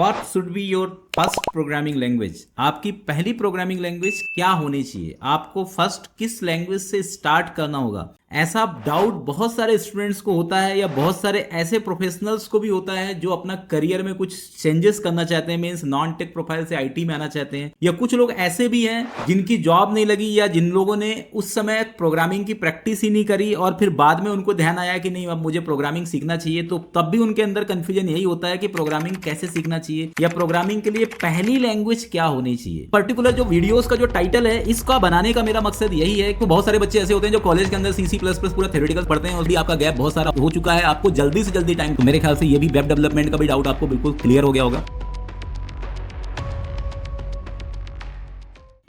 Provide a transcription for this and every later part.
What should be your first programming language. आपकी पहली programming language क्या होनी चाहिए, आपको फर्स्ट किस लैंग्वेज से स्टार्ट करना होगा। ऐसा डाउट बहुत सारे स्टूडेंट्स को होता है या बहुत सारे ऐसे प्रोफेशनल्स को भी होता है जो अपना करियर में कुछ चेंजेस करना चाहते हैं, मींस नॉन टेक प्रोफाइल से आईटी में आना चाहते हैं। या कुछ लोग ऐसे भी हैं जिनकी जॉब नहीं लगी या जिन लोगों ने उस समय प्रोग्रामिंग की प्रैक्टिस ही नहीं करी और फिर बाद में उनको ध्यान आया कि नहीं अब मुझे प्रोग्रामिंग सीखना चाहिए, तो तब भी उनके अंदर कंफ्यूजन यही होता है कि प्रोग्रामिंग कैसे सीखना चाहिए या प्रोग्रामिंग के लिए पहली लैंग्वेज क्या होनी चाहिए। पर्टिकुलर जो वीडियोस का जो टाइटल है इसका बनाने का मेरा मकसद यही है कि बहुत सारे बच्चे ऐसे होते हैं जो कॉलेज के अंदर सीसी प्लस प्लस पूरा थ्योरेटिकल पढ़ते हैं और भी आपका गैप बहुत सारा हो चुका है, आपको जल्दी से जल्दी टाइम, तो मेरे ख्याल से ये भी वेब डेवलपमेंट का भी डाउट आपको बिल्कुल क्लियर हो गया होगा।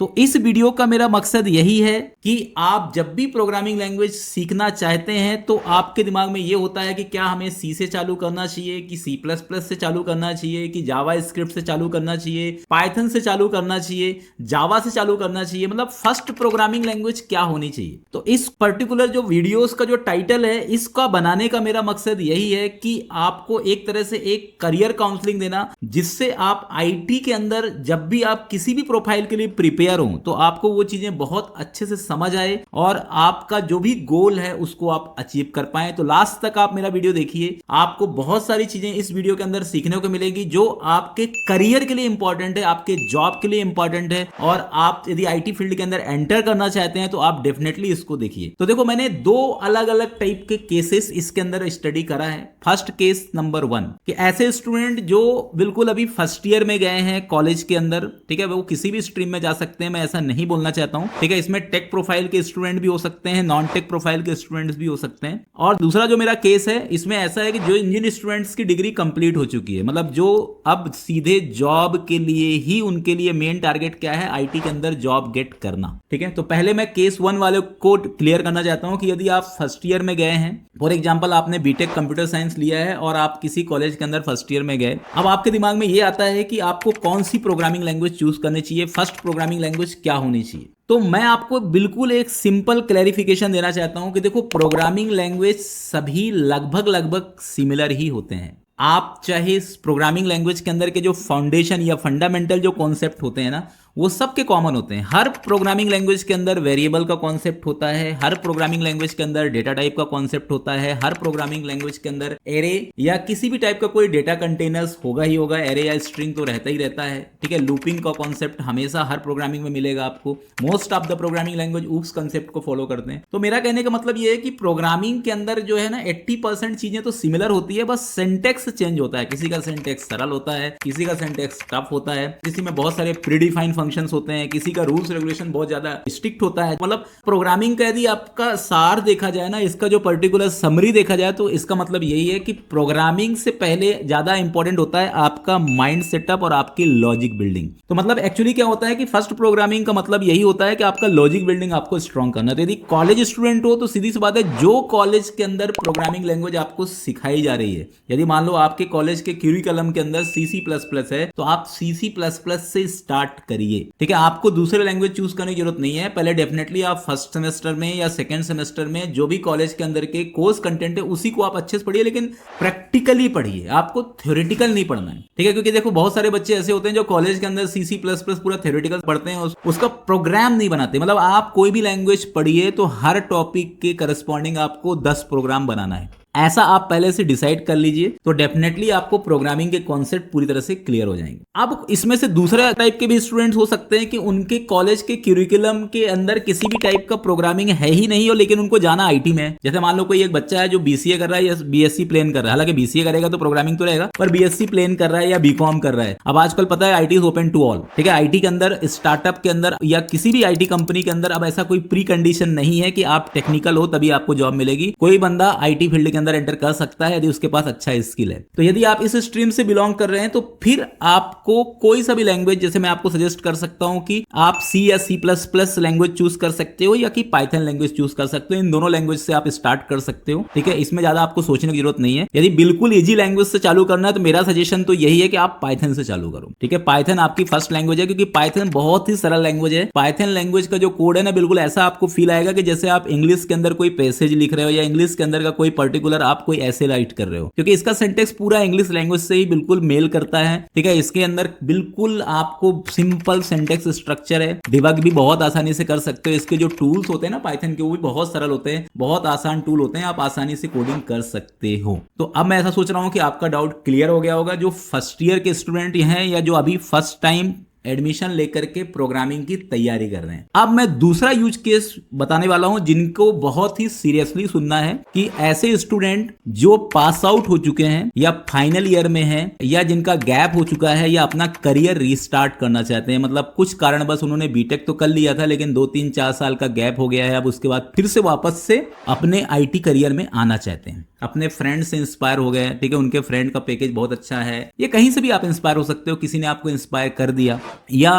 तो इस वीडियो का मेरा मकसद यही है कि आप जब भी प्रोग्रामिंग लैंग्वेज सीखना चाहते हैं तो आपके दिमाग में ये होता है कि क्या हमें सी से चालू करना चाहिए कि सी प्लस प्लस से चालू करना चाहिए कि जावा स्क्रिप्ट से चालू करना चाहिए, पाइथन से चालू करना चाहिए, जावा से चालू करना चाहिए, मतलब फर्स्ट प्रोग्रामिंग लैंग्वेज क्या होनी चाहिए। तो इस पर्टिकुलर जो वीडियोस का जो टाइटल है इसका बनाने का मेरा मकसद यही है कि आपको एक तरह से एक करियर काउंसलिंग देना, जिससे आप आईटी के अंदर जब भी आप किसी भी प्रोफाइल के लिए प्रिपेयर हो तो आपको वो चीजें बहुत अच्छे से समझ आए और आपका जो भी गोल है उसको आप अचीव कर पाए। तो लास्ट तक आप मेरा वीडियो देखिए, आपको बहुत सारी चीजें इस वीडियो के अंदर सीखने को मिलेगी जो आपके करियर के लिए इंपॉर्टेंट है, आपके जॉब के लिए इंपॉर्टेंट है। और आप यदि आईटी फील्ड के अंदर एंटर करना चाहते हैं तो आप डेफिनेटली इसको देखिए। तो देखो, मैंने दो अलग अलग टाइप के केसेस इसके अंदर स्टडी करा है। फर्स्ट केस नंबर 1 कि ऐसे स्टूडेंट जो बिल्कुल अभी फर्स्ट ईयर में गए हैं कॉलेज के अंदर, ठीक है, वो किसी भी स्ट्रीम में जा सकते हैं, मैं ऐसा नहीं बोलना चाहता हूं, ठीक है। इसमें टेक प्रोफाइल के स्टूडेंट भी हो सकते हैं, नॉन टेक प्रोफाइल के स्टूडेंट्स भी हो सकते हैं। और दूसरा जो मेरा केस है इसमें ऐसा है कि जो इंजीनियर स्टूडेंट्स की डिग्री कंप्लीट हो चुकी है, मतलब जो अब सीधे जॉब के लिए ही, उनके लिए मेन टारगेट क्या है, आईटी के अंदर जॉब गेट करना, ठीक है। तो पहले मैं केस 1 वाले को क्लियर करना चाहता हूं कि यदि आप फर्स्ट ईयर में गए हैं, फॉर एग्जाम्पल आपने बीटेक कंप्यूटर साइंस लिया है और आप किसी कॉलेज के अंदर फर्स्ट ईयर में गए, अब आपके दिमाग में यह आता है कि आपको कौन सी प्रोग्रामिंग लैंग्वेज चूज करनी चाहिए, फर्स्ट प्रोग्रामिंग लैंग्वेज क्या होनी चाहिए। तो मैं आपको बिल्कुल एक सिंपल क्लैरिफिकेशन देना चाहता हूं कि देखो, प्रोग्रामिंग लैंग्वेज सभी लगभग सिमिलर ही होते हैं। आप चाहे इस प्रोग्रामिंग लैंग्वेज के अंदर के जो फाउंडेशन या फंडामेंटल जो कॉन्सेप्ट होते हैं ना, वो सबके कॉमन होते हैं। हर प्रोग्रामिंग लैंग्वेज के अंदर वेरिएबल का कॉन्सेप्ट होता है, हर प्रोग्रामिंग लैंग्वेज के अंदर डेटा टाइप का कॉन्सेप्ट होता है, हर प्रोग्रामिंग लैंग्वेज के अंदर एरे या किसी भी टाइप का कोई डेटा कंटेनर्स होगा ही होगा, एरे या स्ट्रिंग तो रहता ही रहता है, ठीक है। लूपिंग का कॉन्सेप्ट हमेशा हर प्रोग्रामिंग में मिलेगा आपको। Most of the programming language oops concept को फॉलो करते हैं। तो मेरा कहने का मतलब ये है कि प्रोग्रामिंग के अंदर जो है ना 80% चीजें तो सिमिलर होती है, बस सिंटेक्स चेंज होता है। किसी का सिंटेक्स सरल होता है, किसी का सिंटेक्स टफ होता है, किसी में बहुत सारे प्रीडिफाइंड फंक्शंस होते हैं, किसी का रूल्स रेगुलेशन बहुत ज्यादा स्ट्रिक्ट होता है। मतलब प्रोग्रामिंग का यदि आपका सार देखा जाए ना, इसका जो पर्टिकुलर समरी देखा जाए, तो इसका मतलब यही है कि प्रोग्रामिंग से पहले ज्यादा इंपॉर्टेंट होता है आपका माइंड सेटअप और आपकी लॉजिक बिल्डिंग। तो मतलब एक्चुअली क्या होता है कि फर्स्ट प्रोग्रामिंग का मतलब यही होता है कि आपका लॉजिक बिल्डिंग आपको स्ट्रॉन्ग करना। तो यदि कॉलेज स्टूडेंट हो तो सीधी सी बात है, जो कॉलेज के अंदर प्रोग्रामिंग लैंग्वेज आपको सिखाई जा रही है, यदि मान लो आपके कॉलेज के क्यूरिकलम के अंदर C++ है तो आप C++ से स्टार्ट करिए, ठीक है। आपको दूसरे लैंग्वेज चूज करने की जरूरत नहीं है। पहले डेफिनेटली आप फर्स्ट सेमेस्टर में या सेकंड सेमेस्टर में जो भी कॉलेज के अंदर के कोर्स कंटेंट है उसी को आप अच्छे से पढ़िए, लेकिन प्रैक्टिकली पढ़िए, आपको थ्योरेटिकल नहीं पढ़ना है, ठीक है। क्योंकि देखो, बहुत सारे बच्चे ऐसे होते हैं जो कॉलेज के अंदर C++ पूरा थ्योरेटिकल पढ़ते हैं, उसका प्रोग्राम नहीं बनाते। मतलब आप कोई भी लैंग्वेज पढ़िए तो हर टॉपिक के करस्पॉन्डिंग आपको 10 प्रोग्राम बनाना है, ऐसा आप पहले से डिसाइड कर लीजिए, तो डेफिनेटली आपको प्रोग्रामिंग के कॉन्सेप्ट पूरी तरह से क्लियर हो जाएंगे। अब इसमें से दूसरे टाइप के भी स्टूडेंट्स हो सकते हैं कि उनके कॉलेज के क्यूरिकुलम के अंदर किसी भी टाइप का प्रोग्रामिंग है ही नहीं हो, लेकिन उनको जाना आईटी में है। जैसे मान लो कोई एक बच्चा है जो बीसीए कर रहा है या बीएससी प्लेन कर रहा है, हालांकि बीसीए करेगा तो प्रोग्रामिंग तो रहेगा, पर बीएससी प्लेन कर रहा है या बीकॉम कर रहा है। अब आजकल पता है IT is open to all, ठीक है। आईटी के अंदर, स्टार्टअप के अंदर या किसी भी आईटी कंपनी के अंदर अब ऐसा कोई प्री कंडीशन नहीं है कि आप टेक्निकल हो तभी आपको जॉब मिलेगी। कोई बंदा आईटी फील्ड के अंदर एंटर कर सकता है यदि उसके पास अच्छा स्किल है। तो यदि आप इस स्ट्रीम से बिलोंग कर रहे हैं तो फिर आपको कोई सा भी लैंग्वेज, जैसे मैं आपको सजेस्ट कर सकता हूं कि आप सी या C++ लैंग्वेज चूज कर सकते हो या कि पाइथन लैंग्वेज चूज कर सकते हो। इन दोनों लैंग्वेज से आप स्टार्ट कर सकते हो, ठीक है। इसमें ज्यादा आपको सोचने की जरूरत नहीं है। यदि बिल्कुल इजी लैंग्वेज से चालू करना है तो मेरा सजेशन तो यही है कि आप पाइथन से चालू करो, ठीक है। पाइथन आपकी फर्स्ट लैंग्वेज है, क्योंकि पाइथन बहुत ही सरल लैंग्वेज है। पाइथन लैंग्वेज का जो कोड है ना, बिल्कुल ऐसा आपको फील आएगा कि जैसे आप इंग्लिश के अंदर कोई पैसेज लिख रहे हो या इंग्लिश के अंदर का कोई पर्टिकुलर पर्टिकुलर आप कोई ऐसे राइट कर रहे हो, क्योंकि इसका सिंटेक्स पूरा इंग्लिश लैंग्वेज से ही बिल्कुल मेल करता है। ठीक है, इसके अंदर बिल्कुल आपको सिंपल सिंटेक्स स्ट्रक्चर है, डिबग भी बहुत आसानी से कर सकते हो। इसके जो टूल्स होते हैं ना पाइथन के, वो भी बहुत सरल होते हैं, बहुत आसान टूल होते हैं, आप आसानी से कोडिंग कर सकते हो। तो अब मैं ऐसा सोच रहा हूं कि आपका डाउट क्लियर हो गया होगा, जो फर्स्ट ईयर के स्टूडेंट हैं या जो अभी फर्स्ट टाइम एडमिशन लेकर के प्रोग्रामिंग की तैयारी कर रहे हैं। अब मैं दूसरा यूज केस बताने वाला हूं जिनको बहुत ही सीरियसली सुनना है, कि ऐसे स्टूडेंट जो पास आउट हो चुके हैं या फाइनल ईयर में हैं या जिनका गैप हो चुका है या अपना करियर रीस्टार्ट करना चाहते हैं, मतलब कुछ कारणवश उन्होंने बीटेक तो कर लिया था लेकिन 2-3-4 साल का गैप हो गया है, अब उसके बाद फिर से वापस से अपने आईटी करियर में आना चाहते हैं, अपने फ्रेंड से इंस्पायर हो गए। ठीक है, उनके फ्रेंड का पैकेज बहुत अच्छा है, ये कहीं से भी आप इंस्पायर हो सकते हो, किसी ने आपको इंस्पायर कर दिया या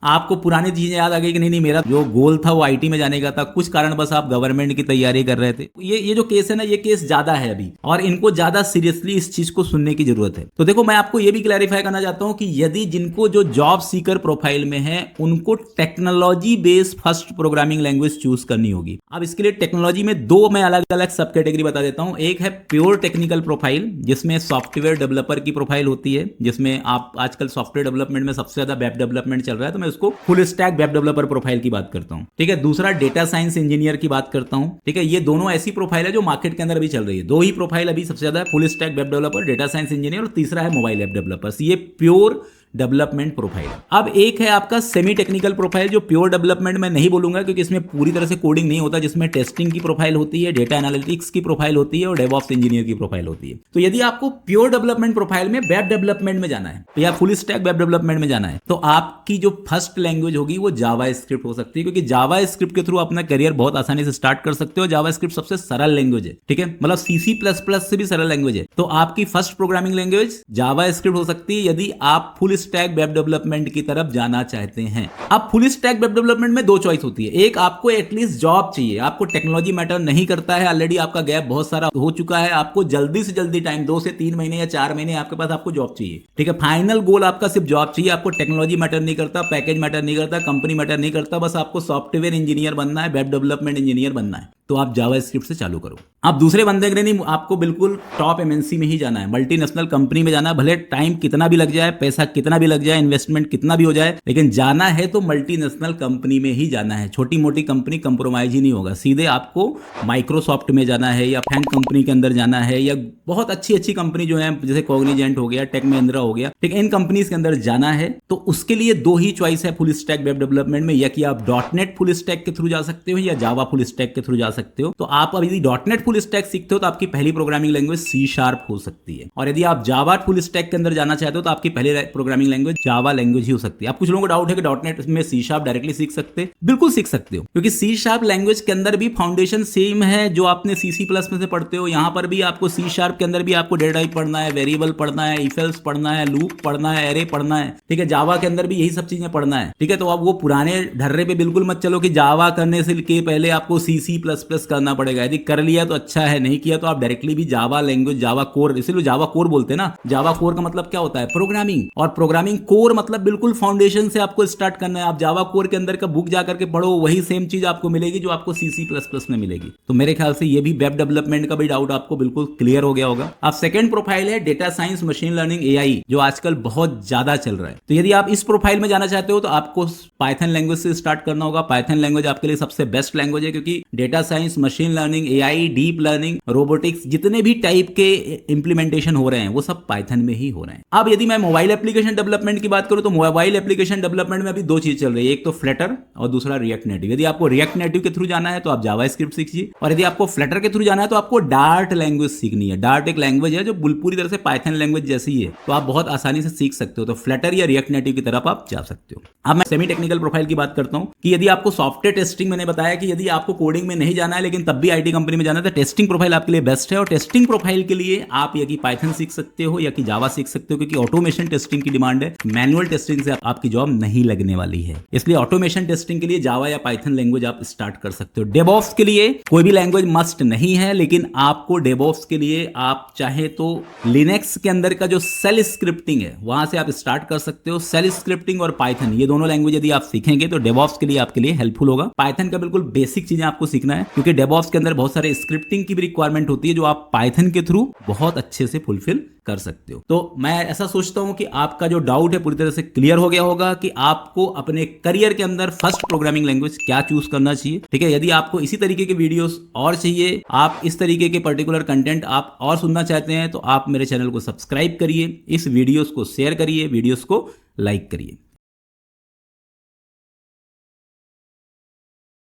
आपको पुरानी चीजें याद आ गई कि नहीं मेरा जो गोल था वो आईटी में जाने का था, कुछ कारण बस आप गवर्नमेंट की तैयारी कर रहे थे। ये जो केस है ना, ये केस ज्यादा है अभी, और इनको ज्यादा सीरियसली इस चीज को सुनने की जरूरत है। तो देखो, मैं आपको ये भी क्लैरिफाई करना चाहता हूं कि यदि जिनको जो जॉब सीकर प्रोफाइल में है उनको technology based first programming language choose करनी होगी। अब इसके लिए टेक्नोलॉजी में दो मैं अलग अलग सब कैटेगरी बता देता हूं। एक है प्योर टेक्निकल प्रोफाइल, जिसमें सॉफ्टवेयर डेवलपर की प्रोफाइल होती है, जिसमें आप आजकल सॉफ्टवेयर डेवलपमेंट में सबसे ज्यादा वेब डेवलपमेंट चल रहा है, तो मैं उसको full stack web developer profile की बात करता हूं। ठीक है, दूसरा डेटा साइंस इंजीनियर की बात करता हूं। ठीक है, ये दोनों ऐसी प्रोफाइल है जो मार्केट के अंदर अभी चल रही है। दो ही प्रोफाइल अभी सबसे ज्यादा, full stack web developer, data science engineer, और तीसरा है मोबाइल ऐप डेवलपर्स। ये प्योर डेवलपमेंट प्रोफाइल। अब एक है आपका सेमी टेक्निकल प्रोफाइल, जो प्योर डेवलपमेंट में नहीं बोलूंगा क्योंकि इसमें पूरी तरह से कोडिंग नहीं होता, जिसमें टेस्टिंग की प्रोफाइल होती है, डेटा एनालिटिक्स की प्रोफाइल होती है और डेवऑप्स इंजीनियर की प्रोफाइल होती है। तो यदि आपको प्योर डेवलपमेंट प्रोफाइल में वेब डेवलपमेंट में जाना है या फुल स्टैक वेब डेवलपमेंट में जाना है, तो आपकी जो फर्स्ट लैंग्वेज होगी वो जावा स्क्रिप्ट हो सकती है, क्योंकि जावा स्क्रिप्ट के थ्रू अपना करियर बहुत आसानी से स्टार्ट कर सकते हो। जावा स्क्रिप्ट सबसे सरल लैंग्वेज है। ठीक है, मतलब C++ से भी सरल लैंग्वेज है। तो आपकी फर्स्ट प्रोग्रामिंग लैंग्वेज जावा स्क्रिप्ट हो सकती है यदि आप फुल स्टैक वेब डेवलपमेंट की तरफ जाना चाहते हैं। अब फुल स्टैक वेब डेवलपमेंट में दो चॉइस होती है। एक, आपको एटलीस्ट जॉब चाहिए, आपको टेक्नोलॉजी मैटर नहीं करता है, ऑलरेडी आपका गैप बहुत सारा हो चुका है, आपको जल्दी से जल्दी टाइम 2 से 3 महीने या 4 महीने आपके पास आपको जॉब चाहिए। ठीक है, फाइनल गोल आपका सिर्फ जॉब चाहिए, आपको टेक्नोलॉजी मैटर नहीं करता, पैकेज मैटर नहीं करता, कंपनी मैटर नहीं करता, बस आपको सॉफ्टवेयर इंजीनियर बनना है, वेब डेवलपमेंट इंजीनियर बनना है, तो आप जावा स्क्रिप्ट से चालू करो। आप दूसरे बंदे के लिए नहीं, आपको बिल्कुल टॉप एमएनसी में ही जाना है, मल्टीनेशनल कंपनी में जाना है, भले टाइम कितना भी लग जाए, पैसा कितना भी लग जाए, इन्वेस्टमेंट कितना भी हो जाए, लेकिन जाना है तो मल्टीनेशनल कंपनी में ही जाना है। छोटी मोटी कंपनी कंप्रोमाइज ही नहीं होगा, सीधे आपको माइक्रोसॉफ्ट में जाना है या फैंक कंपनी के अंदर जाना है, या बहुत अच्छी अच्छी कंपनी जो है जैसे कॉग्निजेंट हो गया, टेक महिंद्रा हो गया, ठीक है, इन कंपनीज के अंदर जाना है। तो उसके लिए दो ही चॉइस है फुल स्टैक वेब डेवलपमेंट में, या कि आप डॉटनेट फुल स्टैक के थ्रू जा सकते हो या जावा फुल स्टैक के थ्रू जा सकते हो। तो आप अब यदि डॉटनेट फुल स्टैक सीखते हो तो आपकी पहली प्रोग्रामिंग लैंग्वेज C# हो सकती है, और यदि आप जावा फुल स्टैक के अंदर जाना चाहते हो तो आपकी पहली प्रोग्रामिंग लैंग्वेज जावा लैंग्वेज ही हो सकती है। आप कुछ लोगों को डाउट है कि डॉटनेट में C# डायरेक्टली सीख सकते हैं, बिल्कुल सीख सकते हो, क्योंकि C# लैंग्वेज के अंदर भी फाउंडेशन सेम है जो आपने C++ में से पढ़ते हो। यहां पर भी आपको C# के अंदर भी आपको डेटा टाइप पढ़ना है, वेरिएबल पढ़ना है, इफ एल्स पढ़ना है, लूप पढ़ना है, एरे पढ़ना है। ठीक है, जावा के अंदर भी यही सब चीजें पढ़ना है। ठीक है, तो आप वो पुराने ढर्रे पे बिल्कुल मत चलो कि जावा करने से के पहले आपको C++ करना पड़ेगा। यदि कर लिया तो अच्छा है, नहीं किया तो आप डायरेक्टली भी जावा लैंग्वेज, जावा कोर, इसीलिए जावा कोर बोलते हैं ना। जावा कोर का मतलब क्या होता है? प्रोग्रामिंग, और प्रोग्रामिंग कोर मतलब बिल्कुल फाउंडेशन से आपको स्टार्ट करना है। आप जावा कोर के अंदर का बुक जाकर के पढ़ो, वही सेम चीज आपको मिलेगी जो आपको C++ में मिलेगी। तो मेरे ख्याल से ये भी वेब डेवलपमेंट का भी डाउट आपको बिल्कुल क्लियर हो गया होगा। अब सेकंड प्रोफाइल है data science machine learning AI, जो आजकल बहुत ज्यादा चल रहा है। तो यदि आप इस प्रोफाइल में जाना चाहते हो तो आपको पाइथन लैंग्वेज से स्टार्ट करना होगा। पाइथन लैंग्वेज आपके लिए सबसे बेस्ट लैंग्वेज है, क्योंकि data science, machine learning, AI, deep learning, robotics, जितने भी टाइप के इंप्लीमेंटेशन हो रहे हैं वो सब पाइथन में ही हो रहे हैं। अब यदि मैं मोबाइल एप्लीकेशन डेवलपमेंट की बात करूं तो मोबाइल एप्लीकेशन डेवलपमेंट में अभी दो चीज चल रही है, एक तो फ्लटर और दूसरा रिएक्ट नेटिव। यदि आपको रिएक्ट नेटिव के थ्रू जाना है तो आप जावा स्क्रिप्ट सीखिए, और यदि आपको फ्लटर के थ्रू जाना है तो आपको डार्ट लैंग्वेज सीखनी है। डार्ट एक लैंग्वेज है जो पूरी तरह से पाइथन लैंग्वेज जैसी ही है, तो आप बहुत आसानी से सीख सकते हो। तो फ्लटर या रिएक्ट नेटिव की तरफ आप जा सकते हो। अब मैं सेमी टेक्निकल प्रोफाइल की बात करता हूं कि यदि आपको सॉफ्टवेयर टेस्टिंग, मैंने बताया कि यदि आपको कोडिंग में नहीं जाना है लेकिन तब भी आईटी कंपनी में जाना है तो टेस्टिंग प्रोफाइल आपके लिए बेस्ट है। और टेस्टिंग प्रोफाइल के लिए आप या कि पाइथन सीख सकते हो या कि जावा सीख सकते हो, क्योंकि ऑटोमेशन टेस्टिंग की डिमांड है। मैनुअल टेस्टिंग से आपकी जॉब नहीं लगने वाली है, इसलिए ऑटोमेशन टेस्टिंग के लिए जावा या पाइथन लैंग्वेज आप स्टार्ट कर सकते हो। डेवऑप्स के लिए कोई भी लैंग्वेज मस्ट नहीं है, लेकिन आपको डेवऑप्स के लिए आप चाहे तो लिनक्स के अंदर का जो सेल स्क्रिप्टिंग है वहां से आप स्टार्ट कर सकते हो। सेल स्क्रिप्टिंग और पाइथन, ये दोनों लैंग्वेज यदि आप सीखेंगे तो डेवऑप्स के लिए आपके लिए हेल्पफुल होगा। पाइथन का बिल्कुल बेसिक चीजें आपको सीखना है, क्योंकि डेवऑप्स के अंदर बहुत सारे स्क्रिप्टिंग की भी रिक्वायरमेंट होती है जो आप पाइथन के थ्रू बहुत अच्छे से फुलफिल कर सकते हो। तो मैं ऐसा सोचता हूं कि आपका जो डाउट है पूरी तरह से क्लियर हो गया होगा कि आपको अपने करियर के अंदर फर्स्ट प्रोग्रामिंग लैंग्वेज क्या चूज करना चाहिए। ठीक है, यदि आपको इसी तरीके के वीडियोस और चाहिए, आप इस तरीके के पर्टिकुलर कंटेंट आप और सुनना चाहते हैं, तो आप मेरे चैनल को सब्सक्राइब करिए, इस वीडियोस को शेयर करिए, वीडियोस को लाइक करिए।